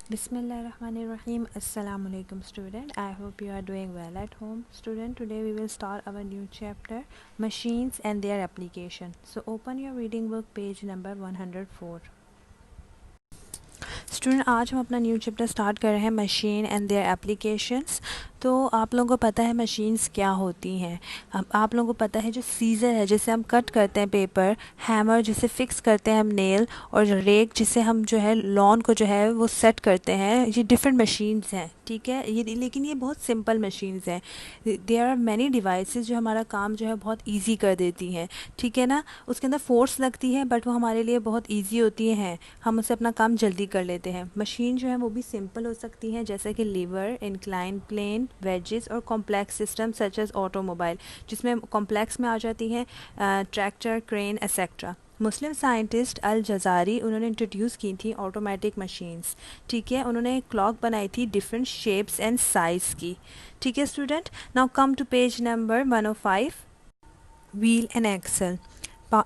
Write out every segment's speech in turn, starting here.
Bismillahirrahmanirrahim. Assalamu alaikum student. I hope you are doing well at home. Student, today we will start our new chapter, machines and their application. So open your reading book, page number 104. Student, आज हम अपना new chapter start कर रहे हैं, machine and their applications. तो आप लोगों को पता है मशीन्स क्या होती हैं। आप लोगों को पता है जो सीज़र है जिससे हम कट करते हैं पेपर, हैमर जिसे फिक्स करते हैं हम नेल, और रेक जिसे हम जो है लॉन को जो है वो सेट करते हैं। ये डिफरेंट मशीन्स हैं, ठीक है। ये लेकिन ये बहुत सिंपल मशीन्स हैं। देयर आर मैनी डिवाइसेस जो हमारा काम जो है बहुत ईजी कर देती हैं, ठीक है ना। उसके अंदर फोर्स लगती है बट वो हमारे लिए बहुत ईजी होती हैं, हम उससे अपना काम जल्दी कर लेते हैं। मशीन जो है वो भी सिंपल हो सकती हैं, जैसे कि लीवर, इंक्लाइन प्लेन, वेजेस, और complex system such as automobile, जिसमें कॉम्प्लेक्स में आ जाती हैं tractor, crane, etcetera. Muslim scientist Al Jazari, उन्होंने इंट्रोड्यूस की थी ऑटोमेटिक मशीन्स, ठीक है। उन्होंने एक क्लॉक बनाई थी डिफरेंट शेप्स एंड साइज़ की, ठीक है student. Now come to page number 105, wheel and axle.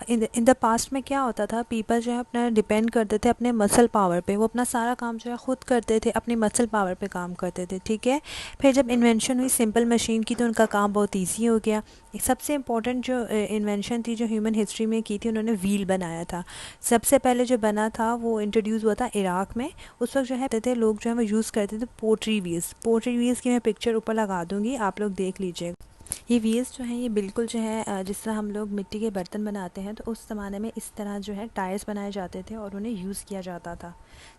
In the past में क्या होता था, पीपल जो है अपना डिपेंड करते थे अपने मसल पावर पे, वो अपना सारा काम जो है ख़ुद करते थे, अपनी मसल पावर पे काम करते थे, ठीक है। फिर जब इन्वेंशन हुई सिंपल मशीन की तो उनका काम बहुत इजी हो गया। एक सबसे इम्पोर्टेंट जो इन्वेंशन थी जो ह्यूमन हिस्ट्री में की थी, उन्होंने व्हील बनाया था। सबसे पहले जो बना था वो इंट्रोड्यूस हुआ था इराक़ में। उस वक्त जो है थे लोग जो है वो यूज़ करते थे पोट्री व्हील्स। पोट्री व्हील्स की मैं पिक्चर ऊपर लगा दूँगी, आप लोग देख लीजिए। ये व्हील्स जो हैं ये बिल्कुल जो है जिस तरह हम लोग मिट्टी के बर्तन बनाते हैं तो उस ज़माने में इस तरह जो है टायर्स बनाए जाते थे और उन्हें यूज़ किया जाता था,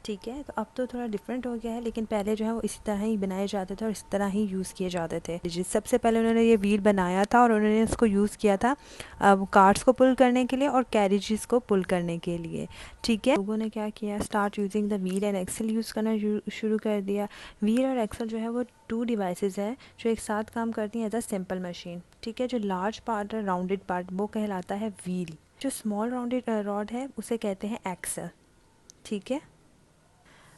ठीक है। तो अब तो थोड़ा डिफरेंट हो गया है, लेकिन पहले जो है वो इसी तरह ही बनाए जाते थे और इस तरह ही यूज़ किए जाते थे। जिस सबसे पहले उन्होंने ये व्हील बनाया था और उन्होंने इसको यूज़ किया था कार्ट्स को पुल करने के लिए और कैरेजेस को पुल करने के लिए, ठीक है। लोगों ने क्या किया, start using the wheel and axle use करना शुरू कर दिया। व्हील और एक्सल जो है वो टू डिवाइसेस हैं जो एक साथ काम करती हैं एज अ सिंपल मशीन, ठीक है। जो लार्ज पार्ट है, राउंडेड पार्ट, वो कहलाता है व्हील। जो स्मॉल राउंडेड रॉड है उसे कहते हैं एक्सल, ठीक है।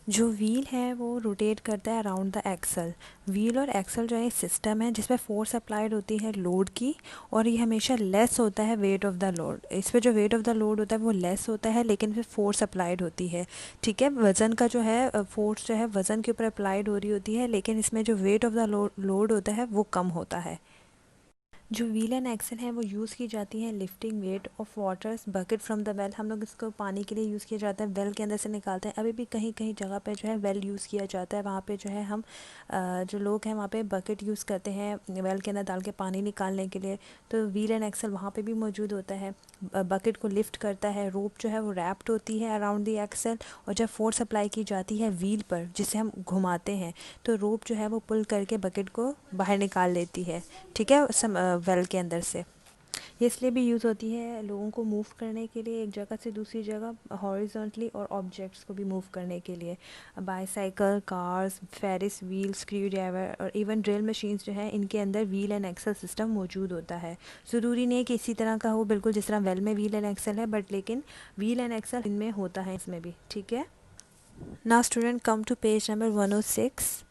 जो व्हील है वो रोटेट करता है अराउंड द एक्सल। व्हील और एक्सल जो है एक सिस्टम है जिसमें फोर्स अप्लाइड होती है लोड की, और ये हमेशा लेस होता है वेट ऑफ द लोड। इस पर जो वेट ऑफ द लोड होता है वो लेस होता है, लेकिन फिर फोर्स अप्लाइड होती है, ठीक है। वज़न का जो है फोर्स जो है वज़न के ऊपर अप्लाइड हो रही होती है, लेकिन इसमें जो वेट ऑफ द लोड होता है वो कम होता है। जो व्हील एंड एक्सल है वो यूज़ की जाती है lifting weight of waters bucket from the well. हम लोग इसको पानी के लिए यूज़ किया जाता है, वेल के अंदर से निकालते हैं। अभी भी कहीं कहीं जगह पे जो है वेल यूज़ किया जाता है, वहाँ पे जो है हम जो लोग हैं वहाँ पे बकेट यूज़ करते हैं वेल के अंदर डाल के पानी निकालने के लिए। तो व्हील एंड एक्सल वहाँ पे भी मौजूद होता है। बकेट को लिफ्ट करता है, रोप जो है वो रैप्ड होती है अराउंड दी एक्सल, और जब फोर्स अप्लाई की जाती है व्हील पर जिसे हम घुमाते हैं तो रोप जो है वो पुल करके बकेट को बाहर निकाल लेती है, ठीक है, वेल के अंदर से। ये इसलिए भी यूज़ होती है लोगों को मूव करने के लिए एक जगह से दूसरी जगह हॉरिजॉन्टली, और ऑब्जेक्ट्स को भी मूव करने के लिए। Bicycle, cars, Ferris wheel, screw driver और इवन ड्रिल मशीन्स जो है इनके अंदर व्हील एंड एक्सल सिस्टम मौजूद होता है। ज़रूरी नहीं है कि इसी तरह का हो बिल्कुल जिस तरह वेल में व्हील एंड एक्सल है, बट लेकिन व्हील एंड एक्सल इनमें होता है, इसमें भी, ठीक है। Now student come to page number 106।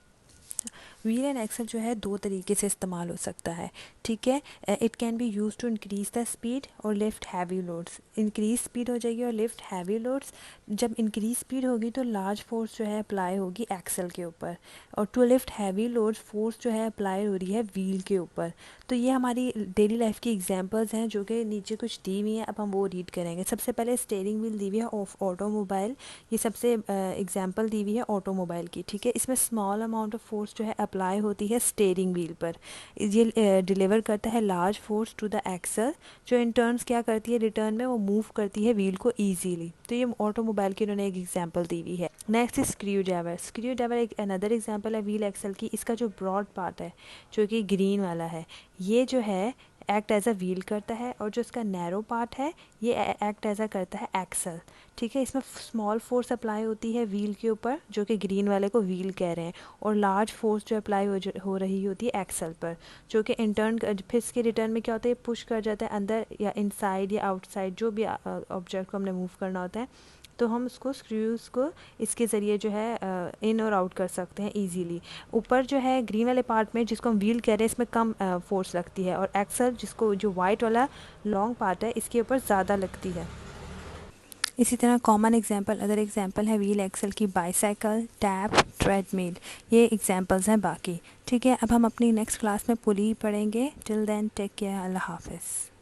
Wheel and axle जो है दो तरीके से इस्तेमाल हो सकता है, ठीक है। It can be use to increase the speed और lift heavy loads. Increase speed हो जाएगी और लिफ्ट हैवी लोड्स। जब इंक्रीज स्पीड होगी तो लार्ज फोर्स जो है अप्लाई होगी एक्सल के ऊपर, और to lift heavy loads force जो है अप्लाई हो रही है व्हील के ऊपर। तो ये हमारी डेली लाइफ की एग्जांपल्स हैं जो कि नीचे कुछ दी हुई हैं, अब हम वो रीड करेंगे। सबसे पहले स्टीयरिंग व्हील दी हुई है ऑफ ऑटोमोबाइल। ये सबसे एग्जांपल दी हुई है ऑटोमोबाइल की, ठीक है। इसमें स्मॉल अमाउंट ऑफ फोर्स जो है अप्लाई होती है स्टीयरिंग व्हील पर। ये डिलीवर करता है large force to the axle, जो इन टर्न्स क्या करती है, रिटर्न में वो मूव करती है व्हील को ईजीली। तो ये ऑटोमोबाइल की उन्होंने एक एग्जांपल दी हुई है। Next is screw driver. Screw driver एक अनदर एग्जांपल है व्हील एक्सल की। इसका जो ब्रॉड पार्ट है जो कि ग्रीन वाला है, ये जो है एक्ट एज अ व्हील करता है, और जो इसका नैरो पार्ट है ये एक्ट एज अ करता है एक्सल, ठीक है। इसमें स्मॉल फोर्स अप्लाई होती है व्हील के ऊपर, जो कि ग्रीन वाले को व्हील कह रहे हैं, और लार्ज फोर्स जो अप्लाई हो रही होती है एक्सल पर, जो कि इंटर्न फिर इसके रिटर्न में क्या होता है, पुश कर जाता है अंदर या इनसाइड या आउटसाइड, जो भी ऑब्जेक्ट को हमने मूव करना होता है, तो हम उसको स्क्रूज़ को इसके ज़रिए जो है इन और आउट कर सकते हैं इजीली। ऊपर जो है ग्रीन वाले पार्ट में जिसको हम व्हील कह रहे हैं इसमें कम फोर्स लगती है, और एक्सल जिसको जो वाइट वाला लॉन्ग पार्ट है इसके ऊपर ज़्यादा लगती है। इसी तरह कॉमन एग्जांपल, अदर एग्जांपल है व्हील एक्सल की बाईसाइकिल, टैप, ट्रेडमिल, ये एग्जांपल्स हैं बाकी। ठीक है, अब हम अपनी नेक्स्ट क्लास में पुली पढ़ेंगे। टिल देन टेक केयर, अल्लाह हाफिज़।